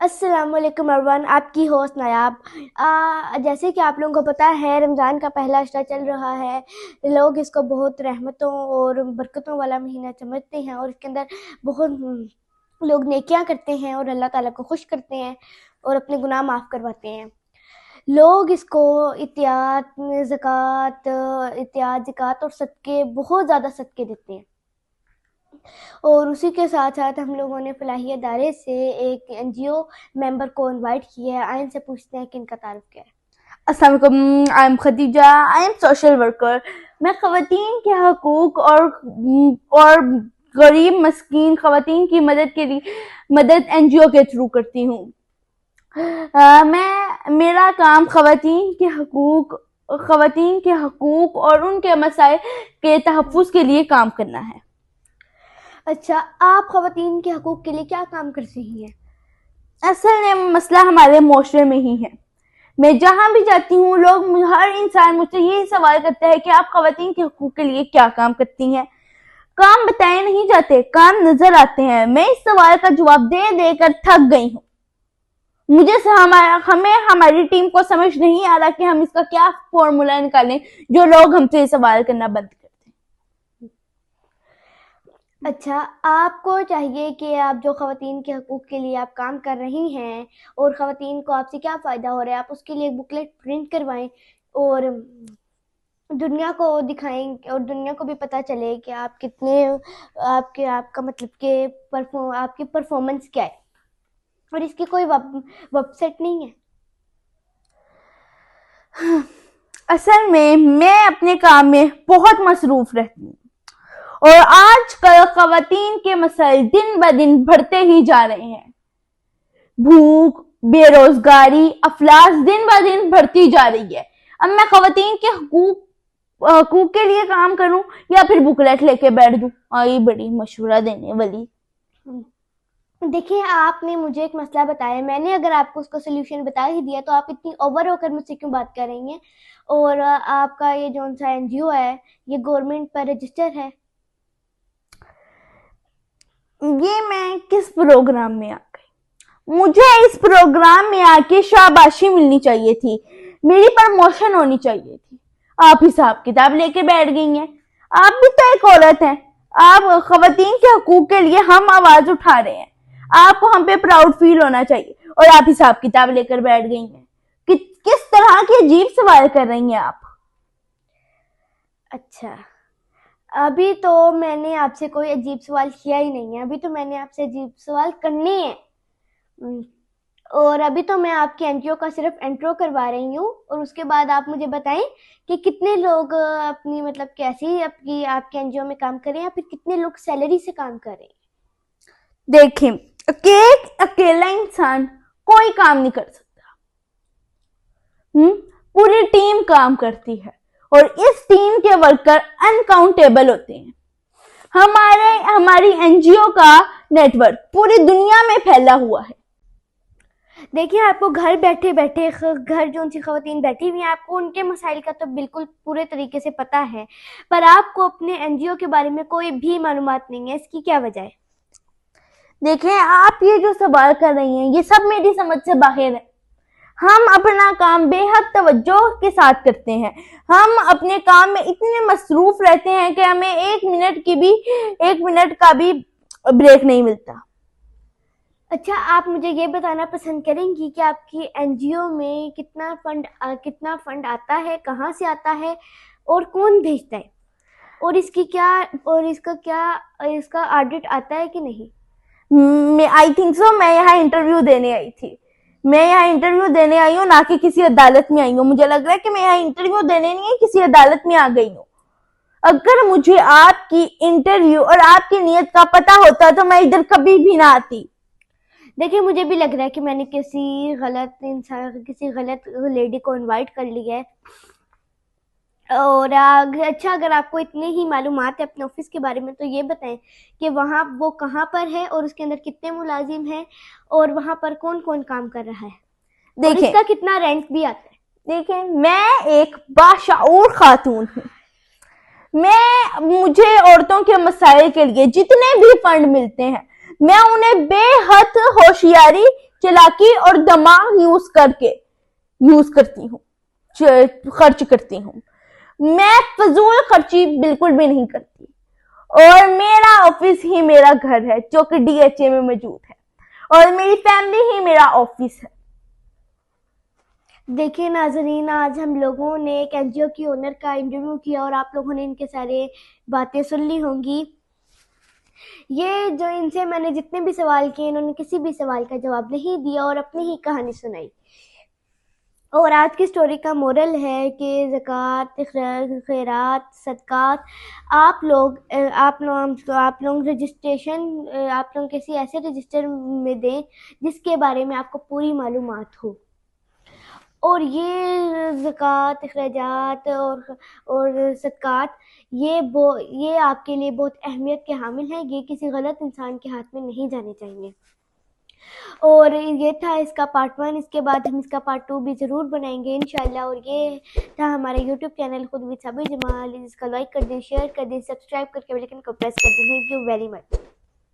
السلام علیکم ایوریون، آپ کی ہوسٹ نایاب۔ جیسے کہ آپ لوگوں کو پتہ ہے، رمضان کا پہلا اشرا چل رہا ہے۔ لوگ اس کو بہت رحمتوں اور برکتوں والا مہینہ سمجھتے ہیں، اور اس کے اندر بہت لوگ نیکیاں کرتے ہیں اور اللہ تعالیٰ کو خوش کرتے ہیں اور اپنے گناہ معاف کرواتے ہیں۔ لوگ اس کو عطیات، زکوٰۃ اور صدقے، بہت زیادہ صدقے دیتے ہیں۔ اور اسی کے ساتھ ساتھ ہم لوگوں نے فلاحی ادارے سے ایک NGO ممبر کو انوائٹ کیا ہے۔ آئین سے پوچھتے ہیں کہ ان کا تعارف کیا ہے۔ السلام علیکم، I am Khadija, I am social worker. میں خواتین کے حقوق اور غریب مسکین خواتین کی مدد NGO کے تھرو کرتی ہوں۔ میرا کام خواتین کے حقوق اور ان کے مسائل کے تحفظ کے لیے کام کرنا ہے۔ اچھا، آپ خواتین کے حقوق کے لیے کیا کام کر رہی ہیں؟ اصل میں مسئلہ ہمارے معاشرے میں ہی ہے۔ میں جہاں بھی جاتی ہوں، ہر انسان مجھ سے یہی سوال کرتا ہے کہ آپ خواتین کے حقوق کے لیے کیا کام کرتی ہیں۔ کام بتائے نہیں جاتے، کام نظر آتے ہیں۔ میں اس سوال کا جواب دے دے کر تھک گئی ہوں۔ ہمیں ہماری ٹیم کو سمجھ نہیں آ رہا کہ ہم اس کا کیا فارمولا نکالیں جو لوگ ہم سے سوال کرنا بند کرتے ہیں۔ اچھا، آپ کو چاہیے کہ آپ جو خواتین کے حقوق کے لیے آپ کام کر رہی ہیں اور خواتین کو آپ سے کیا فائدہ ہو رہا ہے، آپ اس کے لیے ایک بکلیٹ پرنٹ کروائیں اور دنیا کو دکھائیں، اور دنیا کو بھی پتہ چلے کہ آپ کتنے آپ کا مطلب کہ آپ کی پرفارمنس کیا ہے۔ اور اس کی کوئی ویب سائٹ نہیں ہے؟ اصل میں اپنے کام میں بہت مصروف رہتی ہوں، اور آج کل خواتین کے مسائل دن بہ دن بڑھتے ہی جا رہے ہیں۔ بھوک، بے روزگاری، افلاس دن بہ دن بڑھتی جا رہی ہے۔ اب میں خواتین کے حقوق کے لیے کام کروں یا پھر بکلیٹ لے کے بیٹھ دوں؟ آئی بڑی مشورہ دینے والی۔ دیکھیں، آپ نے مجھے ایک مسئلہ بتایا، میں نے اگر آپ کو اس کا سلیوشن بتا ہی دیا تو آپ اتنی اوور ہو کر مجھ سے کیوں بات کر رہی ہیں؟ اور آپ کا یہ جو سا NGO ہے، یہ گورنمنٹ پر رجسٹر ہے؟ یہ میں کس پروگرام میں آ گئی؟ مجھے اس پروگرام میں آ کے شاباشی ملنی چاہیے تھی، میری پروموشن ہونی چاہیے تھی۔ آپ حساب کتاب لے کے بیٹھ گئی ہیں۔ آپ بھی تو ایک عورت ہیں۔ آپ خواتین کے حقوق کے لیے ہم آواز اٹھا رہے ہیں، آپ کو ہم پہ پراؤڈ فیل ہونا چاہیے، اور آپ حساب کتاب لے کر بیٹھ گئی ہیں۔ کس طرح کے عجیب سوال کر رہی ہیں آپ؟ اچھا، ابھی تو میں نے آپ سے کوئی عجیب سوال کیا ہی نہیں ہے، ابھی تو میں نے آپ سے عجیب سوال کرنے ہیں، اور ابھی تو میں آپ کے NGO کا صرف انٹرو کروا رہی ہوں، اور اس کے بعد آپ مجھے بتائیں کہ کتنے لوگ اپنی مطلب کیسی آپ کے NGO میں کام کر رہے ہیں، پھر کتنے لوگ سیلری سے کام کر رہے ہیں۔ دیکھیں، اکیلا انسان کوئی کام نہیں کر سکتا، پوری ٹیم کام کرتی ہے، اور اس ٹیم کے ورکر انکاؤنٹیبل ہوتے ہیں۔ ہماری NGO کا نیٹ ورک پوری دنیا میں پھیلا ہوا ہے۔ دیکھیں، آپ کو گھر بیٹھے گھر جو ان سی خواتین بیٹھی ہوئی ہیں، آپ کو ان کے مسائل کا تو بالکل پورے طریقے سے پتہ ہے، پر آپ کو اپنے NGO کے بارے میں کوئی بھی معلومات نہیں ہے۔ اس کی کیا وجہ ہے؟ دیکھیں، آپ یہ جو سوال کر رہی ہیں، یہ سب میری سمجھ سے باہر ہے۔ ہم اپنا کام بے حد توجہ کے ساتھ کرتے ہیں۔ ہم اپنے کام میں اتنے مصروف رہتے ہیں کہ ہمیں ایک منٹ کا بھی بریک نہیں ملتا۔ اچھا، آپ مجھے یہ بتانا پسند کریں گی کہ آپ کی NGO میں کتنا فنڈ آتا ہے، کہاں سے آتا ہے، اور کون بھیجتا ہے، اور اس کا آڈٹ آتا ہے کہ نہیں؟ آئی تھنک سو میں یہاں انٹرویو دینے آئی تھی۔ میں یہاں انٹرویو دینے آئی ہوں، نہ کہ کسی عدالت میں آئی ہوں۔ مجھے لگ رہا ہے کہ میں یہاں انٹرویو دینے نہیں ہے، کسی عدالت میں آ گئی ہوں۔ اگر مجھے آپ کی انٹرویو اور آپ کی نیت کا پتہ ہوتا تو میں ادھر کبھی بھی نہ آتی۔ دیکھیں، مجھے بھی لگ رہا ہے کہ میں نے کسی غلط لیڈی کو انوائٹ کر لیا ہے، اور اچھا، اگر آپ کو اتنے ہی معلومات ہے اپنے آفس کے بارے میں تو یہ بتائیں کہ وہاں وہ کہاں پر ہے، اور اس کے اندر کتنے ملازم ہیں، اور وہاں پر کون کون کام کر رہا ہے، اور اس کا کتنا رینٹ بھی آتا ہے۔ دیکھیں، میں ایک باشعور خاتون ہوں۔ مجھے عورتوں کے مسائل کے لیے جتنے بھی فنڈ ملتے ہیں، میں انہیں بے حد ہوشیاری چلاکی اور دماغ یوز کرتی ہوں، خرچ کرتی ہوں. میں فضول خرچی بالکل بھی نہیں کرتی. اور میرا آفس ہی میرا گھر ہے جو کہ DHA میں موجود ہے، اور میری فیملی ہی میرا آفس ہے. دیکھیں ناظرین، آج ہم لوگوں نے ایک NGO کی اونر کا انٹرویو کیا اور آپ لوگوں نے ان کے سارے باتیں سن لی ہوں گی. یہ جو ان سے میں نے جتنے بھی سوال کیے، انہوں نے کسی بھی سوال کا جواب نہیں دیا اور اپنی ہی کہانی سنائی. اور آج کی سٹوری کا مورل ہے کہ زکوٰۃ، خیرات، صدقات آپ لوگ رجسٹریشن آپ لوگ کسی ایسے رجسٹر میں دیں جس کے بارے میں آپ کو پوری معلومات ہو. اور یہ زکوٰۃ، اخراجات اور صدقات یہ آپ کے لیے بہت اہمیت کے حامل ہیں. یہ کسی غلط انسان کے ہاتھ میں نہیں جانے چاہیے. اور یہ تھا اس کا پارٹ 1. اس کے بعد ہم اس کا پارٹ 2 بھی ضرور بنائیں گے انشاءاللہ. اور یہ تھا ہمارا یوٹیوب چینل خود وتھ صابر جمال. اس کا لائک کر دیں، شیئر کر دیں، سبسکرائب کر کے بیل آئکن کو پریس کر دیں. Thank you very much.